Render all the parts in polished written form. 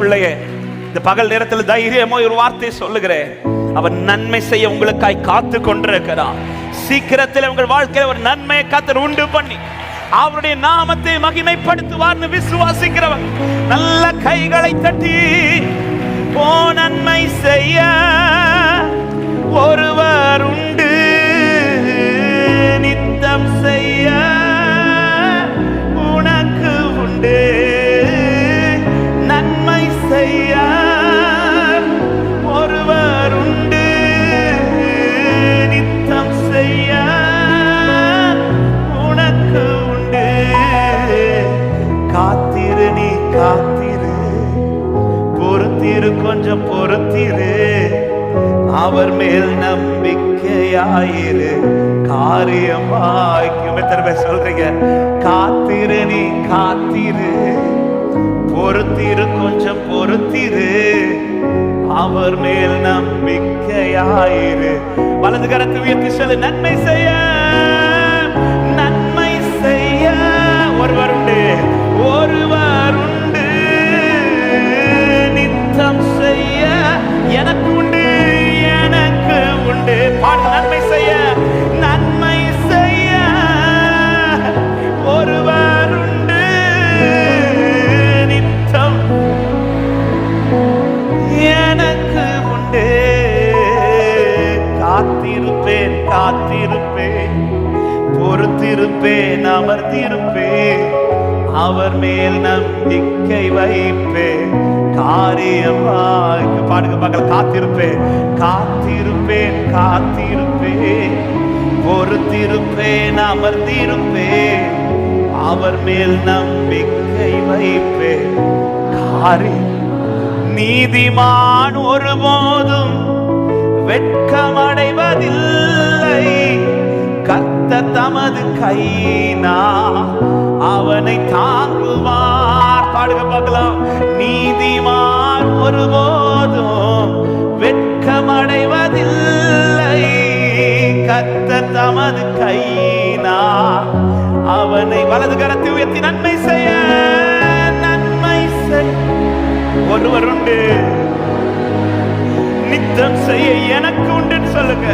பிள்ளையே, இந்த பகல் நேரத்தில் தைரியமா ஒரு வார்த்தை சொல்லுகிறேன். அவர் நன்மை செய்ய உங்களுக்காய் காத்து கொண்டிருக்கிறார். சீக்கிரத்தில் உங்கள் வாழ்க்கையில் ஒரு நன்மையை கர்த்தர் உண்டு பண்ணி அவருடைய நாமத்தை மகிமைப்படுத்துவார்னு விசுவாசிக்கிறவர் நல்ல கைகளை தட்டி, ஓ நன்மை செய்ய ஒருவர் உண்டு, நித்தம் செய்ய உனக்கு உண்டு. நன்மை செய்ய ஒருவர் உண்டு, நித்தம் செய்ய உனக்கு உண்டு. காத்திரு, நீ காத்திரு, பொறுத்திரு, கொஞ்சம் பொறுத்திரு, அவர் மேல் நம்பிக்கையாயிரு, காரியம் வாய்க்கும். எத்தனை பேர் சொல்றீங்க? காத்திரு, நீ காத்திரு, பொறுத்திரு, கொஞ்சம் பொறுத்திரு, அவர் மேல் நம்பிக்கையாயிரு. வலது கரத்தை உயர்த்தி சொல்லு, நன்மை செய்ய, நன்மை செய்ய ஒருவர் உண்டு, ஒருவர் உண்டு, நித்தம் செய்ய எனக்கு உண்டு, எனக்கு உண்டு. பாடு, நன்மை செய்ய, நன்மை செய்ய ஒருவர் உண்டு, நித்தம் எனக்கு உண்டு. காத்திருப்பேன், காத்திருப்பேன், பொறுத்திருப்பேன், அமர்ந்திருப்பேன், அவர் மேல் நம்பிக்கை வைப்பேன், காரியமாக. பாடுங்க பார்க்கலாம். காத்திருப்பேன், காத்திருப்பேன், காத்திருப்பேன், பொறுத்திருப்பேன், அமர்ந்திருப்பேன், அவர் மேல் நம்பிக்கை வைப்பேன், காரியம். நீதிமான் ஒருபோதும் வெட்கமடைவதில்லை, கர்த்தர் தமது கையினால் அவனை தாங்குவார். பாடுங்க பார்க்கலாம். நீதிமான் ஒருபோதும் வெட்கமடைவதில்லை, கர்த்தர் தமது கையினால் அவனை. வலது கரத்தை உயர்த்தி, நன்மை செய்ய, நன்மை செய் ஒருவர் உண்டு, நித்தம் செய்ய எனக்கு உண்டுன்னு சொல்லுங்க.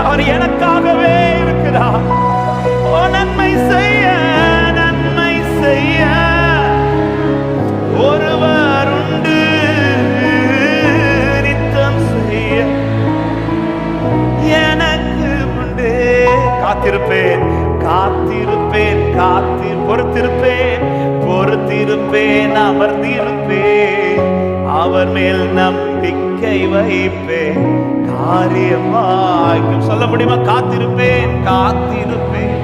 அவர் எனக்காகவே இருக்கிறார். ஓ நன்மை செய்ய, நன்மை செய்ய ஒருவர் உண்டு, நித்தம் செய்ய எனக்கு உண்டு. காத்திருப்பேன், காத்திருப்பேன், பொறுத்திருப்பேன், பொறுத்திருப்பேன், அமர்ந்திருப்பேன், அவர் மேல் நம்பிக்கை வைப்பேன், காரியமாகும். சொல்ல முடியுமா? காத்திருப்பேன், காத்திருப்பேன்.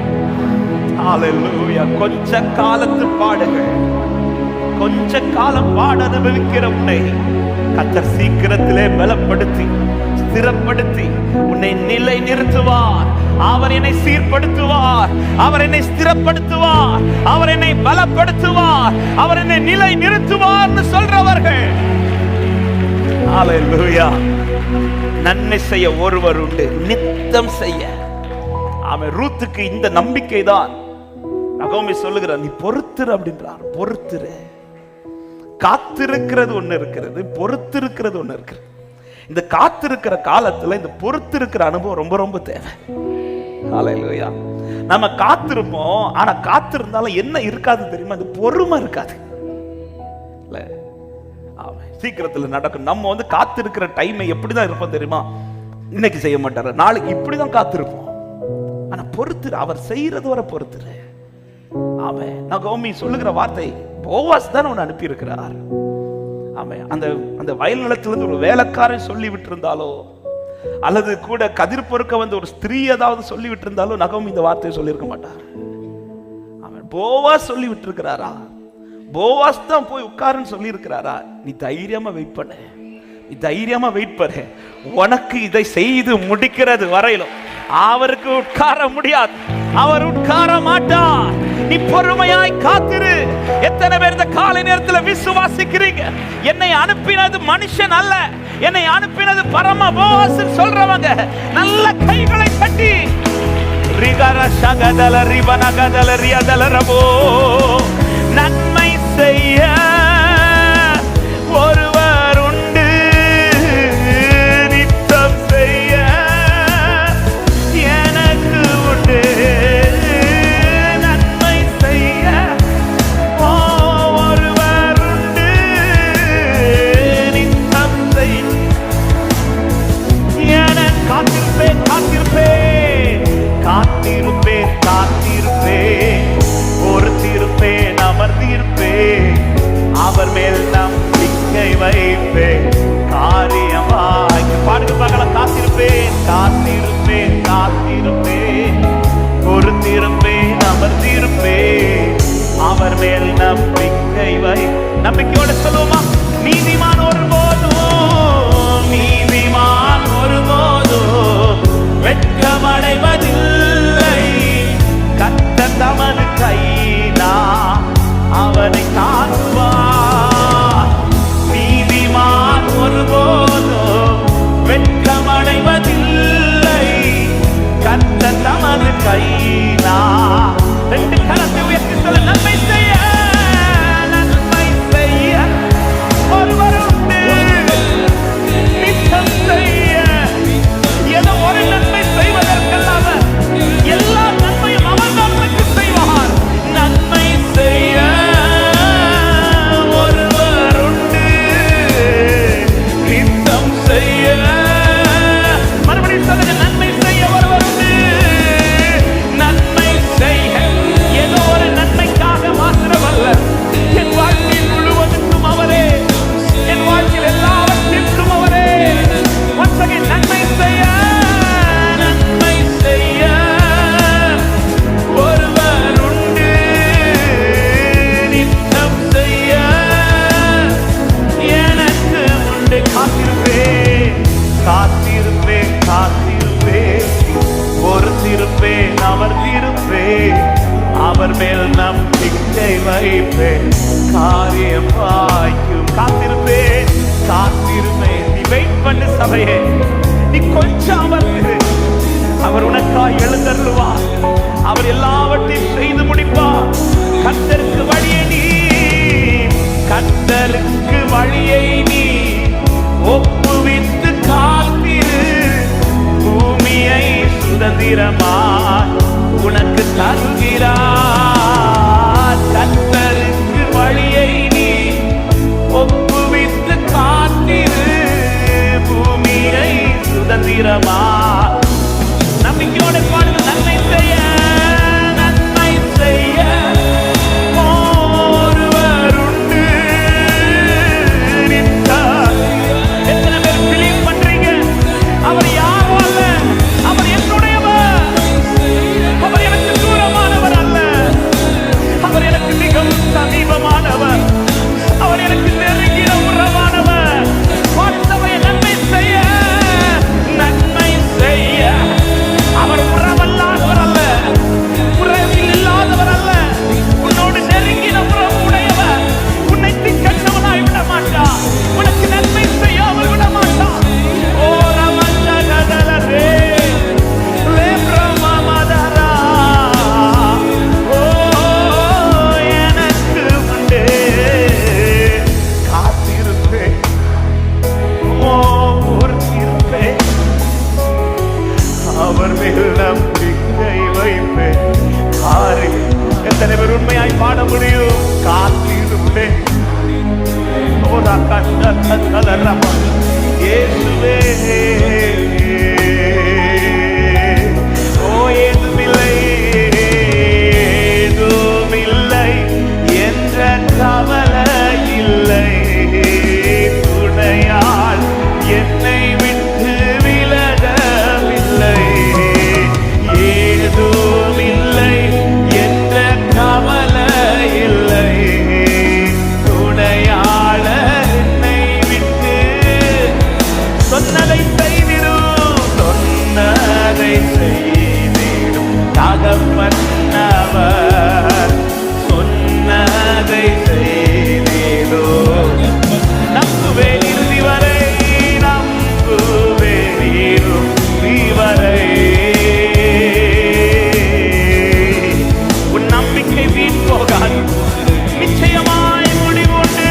ஹல்லேலூயா. கொஞ்ச காலத்து பாடுகள், கொஞ்ச காலம் பாட அனுபவிக்கிற உன்னை கர்த்தர் சீக்கிரத்திலே பலப்படுத்தி ஸ்திரப்படுத்தி உன்னை நிலை நிறுத்துவார். அவர் என்னை சீர்படுத்துவார், அவர் என்னை ஸ்திரப்படுத்துவார், அவர் என்னை பலப்படுத்துவார், அவர் என்னை நிலை நிறுத்துவார்னு சொல்றவர்கள். ஹல்லேலூயா. நன்மை செய்ய ஒருவர் உண்டு, நித்தம் செய்ய. அவன் ரூத்துக்கு இந்த நம்பிக்கை தான். நகோமி சொல்லுகிறார், நீ பொறுத்திரு அப்படின்றார். பொறுத்திரு. காத்திருக்கிறது ஒண்ணு இருக்கிறது, பொறுத்திருக்கிறது ஒண்ணு இருக்கிறது. இந்த காத்திருக்கிற காலத்துல இந்த பொறுத்திருக்கிற அனுபவம் ரொம்ப ரொம்ப தேவை. ஹல்லேலூயா. நம்ம காத்திருப்போம், ஆனா காத்திருந்தாலும் என்ன இருக்காது தெரியுமா? இந்த பொறுமை இருக்காது. சீக்கிரத்துல நடக்கும். நம்ம காத்திருக்கிற டைமை எப்படிதான் இருப்போம் தெரியுமா? இன்னைக்கு செய்ய மாட்டாரு, நாளைக்கு இப்படிதான் காத்திருப்போம். ஆனா பொறுத்துரு, அவர் செய்யறது வரை பொறுத்துரு. ஆமே. நகோமி சொல்லுகிற வார்த்தை, போவாஸ் தான் அவனை அனுப்பி இருக்கிறார். ஆமே. அந்த வயல் நிலத்திலிருந்து ஒரு வேலைக்காரன் சொல்லி விட்டு இருந்தாலோ, அல்லது கூட கதிர் பொறுக்க ஒரு ஸ்திரீ ஏதாவது சொல்லி விட்டு இருந்தாலும் நகோமி இந்த வார்த்தையை சொல்லியிருக்க மாட்டார். அவன் போவாஸ் சொல்லி விட்டு இருக்கிறாரா? போவாஸ் தான் போய் உட்காருன்னு சொல்லி இருக்கிறாரா? நீ தைரியமா வெயிட் பண்ண, நீ தைரியமா வெயிட் பண்ண. உனக்கு இதை செய்து முடிக்கிறது வரையிலும் அவருக்கு உட்கார முடியாது, அவர் உட்கார மாட்டார். நீ பொறுமையாய் காத்திரு. எத்தனை பேர் இந்த காலை நேரத்தில் விசுவாசிக்கிறீங்க? என்னை அனுப்பினது மனுஷன் அல்ல, என்னை அனுப்பினது பரம போவாஸ் சொல்றவங்க நல்ல கைகளை தட்டி நன்மை செய்ய சொல்லுவோமா? நீதிமான் ஒருபோதும் வெட்கமடைவதில்லை. கர்த்தர் தமது கையினால் அவனை காக்குவார். நீதிமான் ஒருபோதும் வெட்கமடைவதில்லை. கர்த்தர் தமது கையினால். ரெண்டு கரத்தை உயர்த்தி சொல்ல, நன்மை செய்ய ஒருவர் உண்டு. நித்தம் செய்ய ஏதோ ஒரு நன்மை செய்வதற்கல்லாம எல்லா நன்மையும் அவன் நமக்கு செய்வார். நன்மை செய்ய ஒருவர் உண்டு. நித்தம் செய்ய, மறுபடியும் சொல்லுங்க, நன்மை செய்ய ஒருவர் உண்டு. நன்மை செய்ய ஏதோ ஒரு நன்மைக்காக மாத்திரமல்ல, என் வாழ்க்கையில் முழுவதற்கும் அவரே, என் வாழ்க்கையில் எல்லாவற்றிற்கும் அவரே. Once again, நன்மை செய்ய ஒருவர் உண்டு. நித்தம் செய்ய எனக்கு உண்டு. காத்திருப்பேன், காத்திருப்பேன், காத்திருப்பேன், பொறுத்திருப்பேன், அமர்ந்திருப்பேன், அவர் மேல் நம்பிக்கை வைப்பேன், காரியம் வாய்க்கும். காத்திருப்பேன், காத்திருப்பேன். நீ வெயிட் பண்ணு சபையே, நீ கொஞ்சம் அமர்ந்து, அவர் உனக்காய் எழுந்தருள்வார். அவர் எல்லாவற்றையும் செய்து முடிப்பார். கர்த்தருக்கு வழியை நீ, கர்த்தருக்கு வழியை நீ ஒப்புவித்து காத்திரு. பூமியை சுதந்திரமாய் உனக்கு தருகிறார். கர்த்தருக்கு வழியை நீ ஒப்புவித்து காத்திரு. பூமியை சுதந்திரமாய். நம்பிக்கையோட பாடுங்க. நன்மை செய்ய, நன்மை செய்ய ஒருவர் உண்டு. எத்தனை பேர் பிலீவ் பண்றீங்க? அவர் யாரும் அல்ல, அவர் என்னுடையவர். அவர் எனக்கு தூரமானவர் அல்ல, அவர் எனக்கு மிகவும் சமீபமானவர், அவர் எனக்கு நெருங்கிய உறவானவர். வார்த்தையை நன்மை செய்ய, நன்மை செய்ய. அவர் உறவல்லாதவர் அல்ல, உறவில் இல்லாதவர் அல்ல, உன்னோடு நெருங்கின உறவு உடையவர். உன்னை திக்கற்றவனாய் விட மாட்டார், உனக்கு நன்மை செய்யாமல் விட மாட்டார். ஓ ரமந்தரே வேப்ரமமதரா, ஓ எனக்கு உண்டு. காத்திருப்பேன், ஓ பொறுத்திருப்பேன், அவர் மேல் நம்பிக்கை வைப்பேன். எத்தனை பேர் உண்மையாய் பாட முடியும்? காத்திருப்பேன். இயேசுவே, ஓ ஏதுமில்லை, ஏதுமில்லை என்ற கவலை இல்லை. துணையால் என்னை விட்டு விலகவில்லை. ஏதுமில்லை என்ற கவலை இல்லை. துணையாளர் என்னை விட்டு சொன்னதை செய்திடும், சொன்னதை செய்திடும். தகப்பன் அவர் சொன்னதை செய்திடும். நம்புவேன் இறுதி வரை, நம்புவேன் இறுதி வரை. உன் நம்பிக்கை வீண் போகாது, நிச்சயமாய் முடிவுண்டு.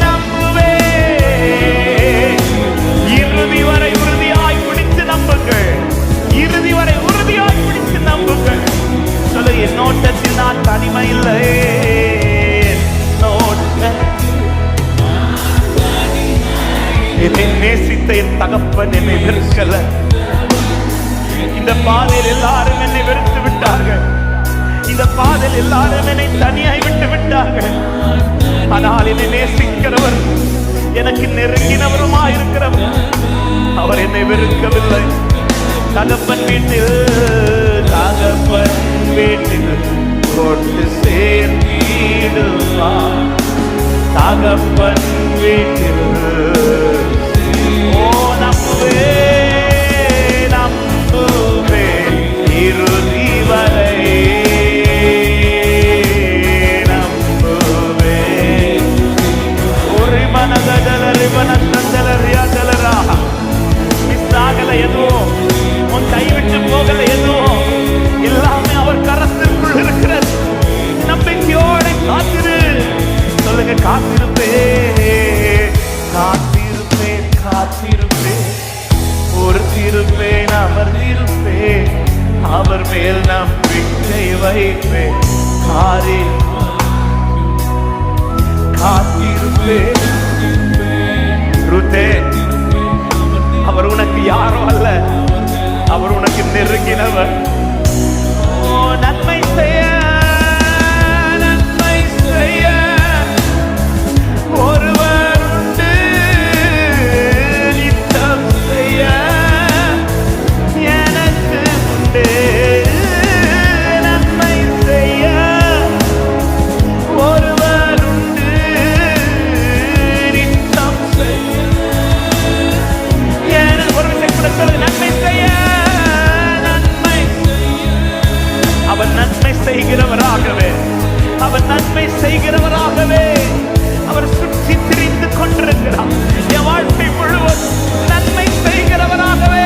நம்புவேன் இறுதி வரை, உறுதியாய் பிடித்து நம்புங்கள். இறுதி வரை உறுதியாய் பிடித்து நம்புங்கள். சொல்ல, என் நோட்டத்தில் நான் தனிமை இல்லை. என்னை நேசித்த என் தகப்பன் என்னை வெறுக்கல. இந்த பாதையில் எல்லாரும் என்னை வெறுத்து விட்டார்கள். இந்த பாதையில் எல்லாரும் என்னை தனியாய் விட்டு விட்டார்கள். ஆனால் என்னை நேசிக்கிறவர், எனக்கு நெருங்கினவருமாயிருக்கிறவர், அவர் என்னை வெறுக்கவில்லை. தகப்பன் வீட்டில், தகப்பன் வீட்டில் கொண்டு சேர்த்திடுவார். தகப்பன் வீட்டில் நம்புவே நம்புவே இறுதி வரை நம்புவே. ஒரு மனதலரியா மிஸ் ஆகல எதுவும், உன் கைவிட்டு போகல எதுவும், எல்லாமே அவர் கரத்திற்குள் இருக்கிறது. நம்பிக்கையோட காத்திரு. சொல்லுங்க, காத்திருப்பேன் காத்திருப்பேன் காத்திருப்பேன், பொறுத்திருப்பேன் அமர்ந்திருப்பேன், அவர் மேல் நம்பிக்கை வைப்பேன். காத்திருப்பேன். ருத்தே, அவர் உனக்கு யாரோ அல்ல, அவர் உனக்கு நெருங்கினவர். நன்மை செய்ய நன்மை செய்ய ஒருவர் உண்டு, நித்தம் செய்ய எனக்கு உண்டு. நன்மை செய்ய ஒருவர் உண்டு, நித்தம் செய்ய ஒரு விஷயம் நன்மை செய்ய. அவர் நன்மை செய்கிறவராகவே, அவர் நன்மை செய்கிறவராகவே அவர் சுற்றி திரிந்து கொண்டிருக்கிறார். என் வாழ்க்கை முழுவதும் நன்மை செய்கிறவராகவே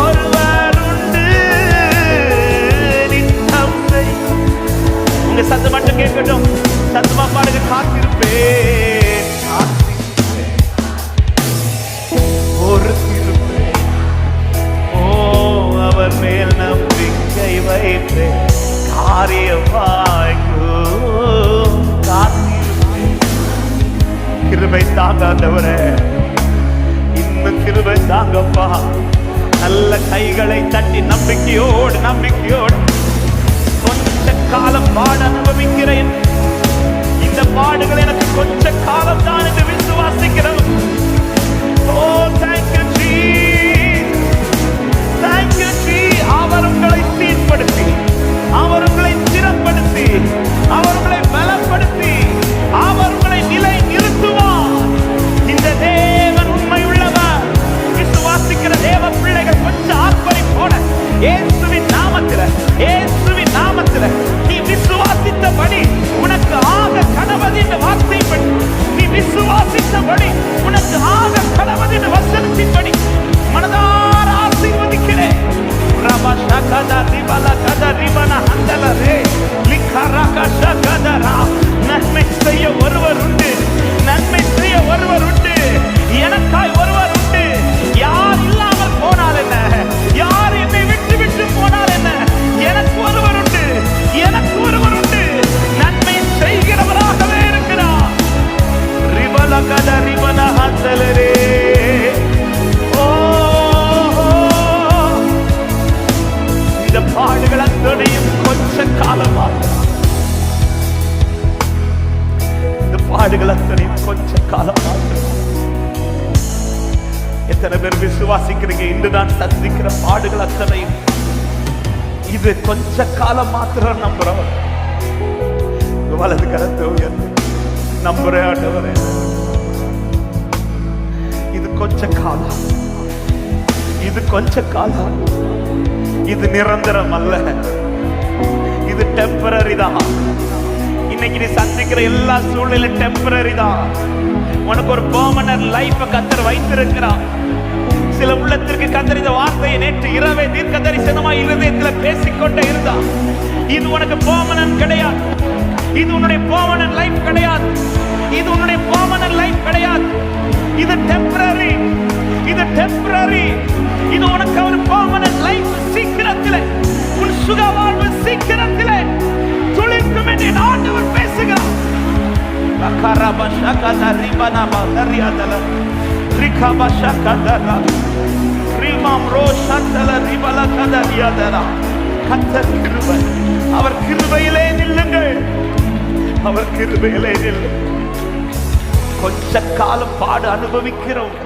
ஒருவர் உண்டு, நித்தம் செய். உங்க சத்தம் மட்டும் கேட்கட்டும், சத்தமா பாடுங்க. காத்திருப்பேன் காத்திருப்பேன், பொறுத்திருப்பேன், அவர் மேல் நம்பிக்கை வைப்பேன், காரியமாய்க்கும் காத்திருப்பேன். கிருபை தாங்காதவரே, இன்னும் கிருபை தாங்கப்பா. நல்ல கைகளை தட்டி நம்பிக்கையோடு நம்பிக்கையோடு கொஞ்ச காலம் பாட அனுபவிக்கிறேன். இந்த பாடுகள் எனக்கு கொஞ்ச காலம் தான் என்று விசுவாசிக்கிறேன். ஓ தேங்க்யூ அவர் உங்களை சீர்படுத்தி, அவர் உங்களை ஸ்திரப்படுத்தி, அவர் உங்களை பலப்படுத்தி, அவர் உங்களை நிலை நிறுத்துவார். இந்த தேவன் உண்மை உள்ளவர். விசுவாசிக்கிற தேவ பிள்ளைகள் கொஞ்சம் ஆர்ப்பரிப்போட இயேசுவின் நாமத்தில், இயேசுவின் நாமத்தில் நீ விசுவாசித்தபடி உனக்கு ஆக கடவது என்ற வார்த்தைப்படி, நீ விசுவாசித்தபடி உனக்கு ஆக கடவது என்ற வசனத்தின்படி மனதார ஆசீர்வதிக்கிறேன். நன்மை செய்ய ஒருவர் உண்டு, நன்மை செய்ய ஒருவர் உண்டு, எனக்காய் ஒருவர் உண்டு. யார் இல்லாமல் போனால் என்ன, யார் என்னை விட்டு விட்டு போனால் என்ன, எனக்கு ஒருவர் உண்டு, எனக்கு ஒருவர் உண்டு. நன்மை செய்கிறவராகவே இருக்கிறார். இந்த பாடுகள் அத்தனையும் கொஞ்ச காலமாக, இந்த பாடுகள் அத்தனையும் கொஞ்ச காலமாக. எத்தனை பேர் விசுவாசிக்கிறீங்க? இன்று நான் சந்திக்கிற பாடுகள் அத்தனையும் இது கொஞ்ச காலம் மாத்திரம் நம்புறோம். வலது கரத்தை உயர்த்தி நம்புறேன் ஆண்டவரே, இது கொஞ்ச காலம், இது கொஞ்ச காலம், இது நிரந்தரம் அல்ல, இது டெம்பரரி தான். இன்னைக்கு நீ சந்திக்கிற எல்லா சூழ்நிலையும் டெம்பரரி தான். உனக்கு ஒரு பெர்மனன்ட் லைஃப் கர்த்தர் வைத்திருக்கிறார். சில உள்ளத்திற்கு கர்த்தர் இந்த வார்த்தையை நேற்று இரவே தீர்க்க தரிசனமாய் இருதயத்தில் பேசிக்கொண்டே இருந்தார். இது உனக்கு பெர்மனன்ட் கிடையாது, இது உன்னுடைய பெர்மனன்ட் லைஃப் கிடையாது, இது உன்னுடைய பெர்மனன்ட் லைஃப் கிடையாது, இது டெம்பரரி, இது டெம்பரரி. இது உனக்கு ஒரு பெர்மனன்ட் லைஃப் சீக்கிரத்திலே, உன் சுக வாழ்வு சீக்கிரத்திலே துளிர்க்கும் என்று ஆண்டவர் பேசுகிறார். அவர் கிருபையிலே நில்லுங்கள், அவர் கிருபையிலே நில்லுங்கள். கொஞ்ச காலம் பாடு அனுபவிக்கிறவங்க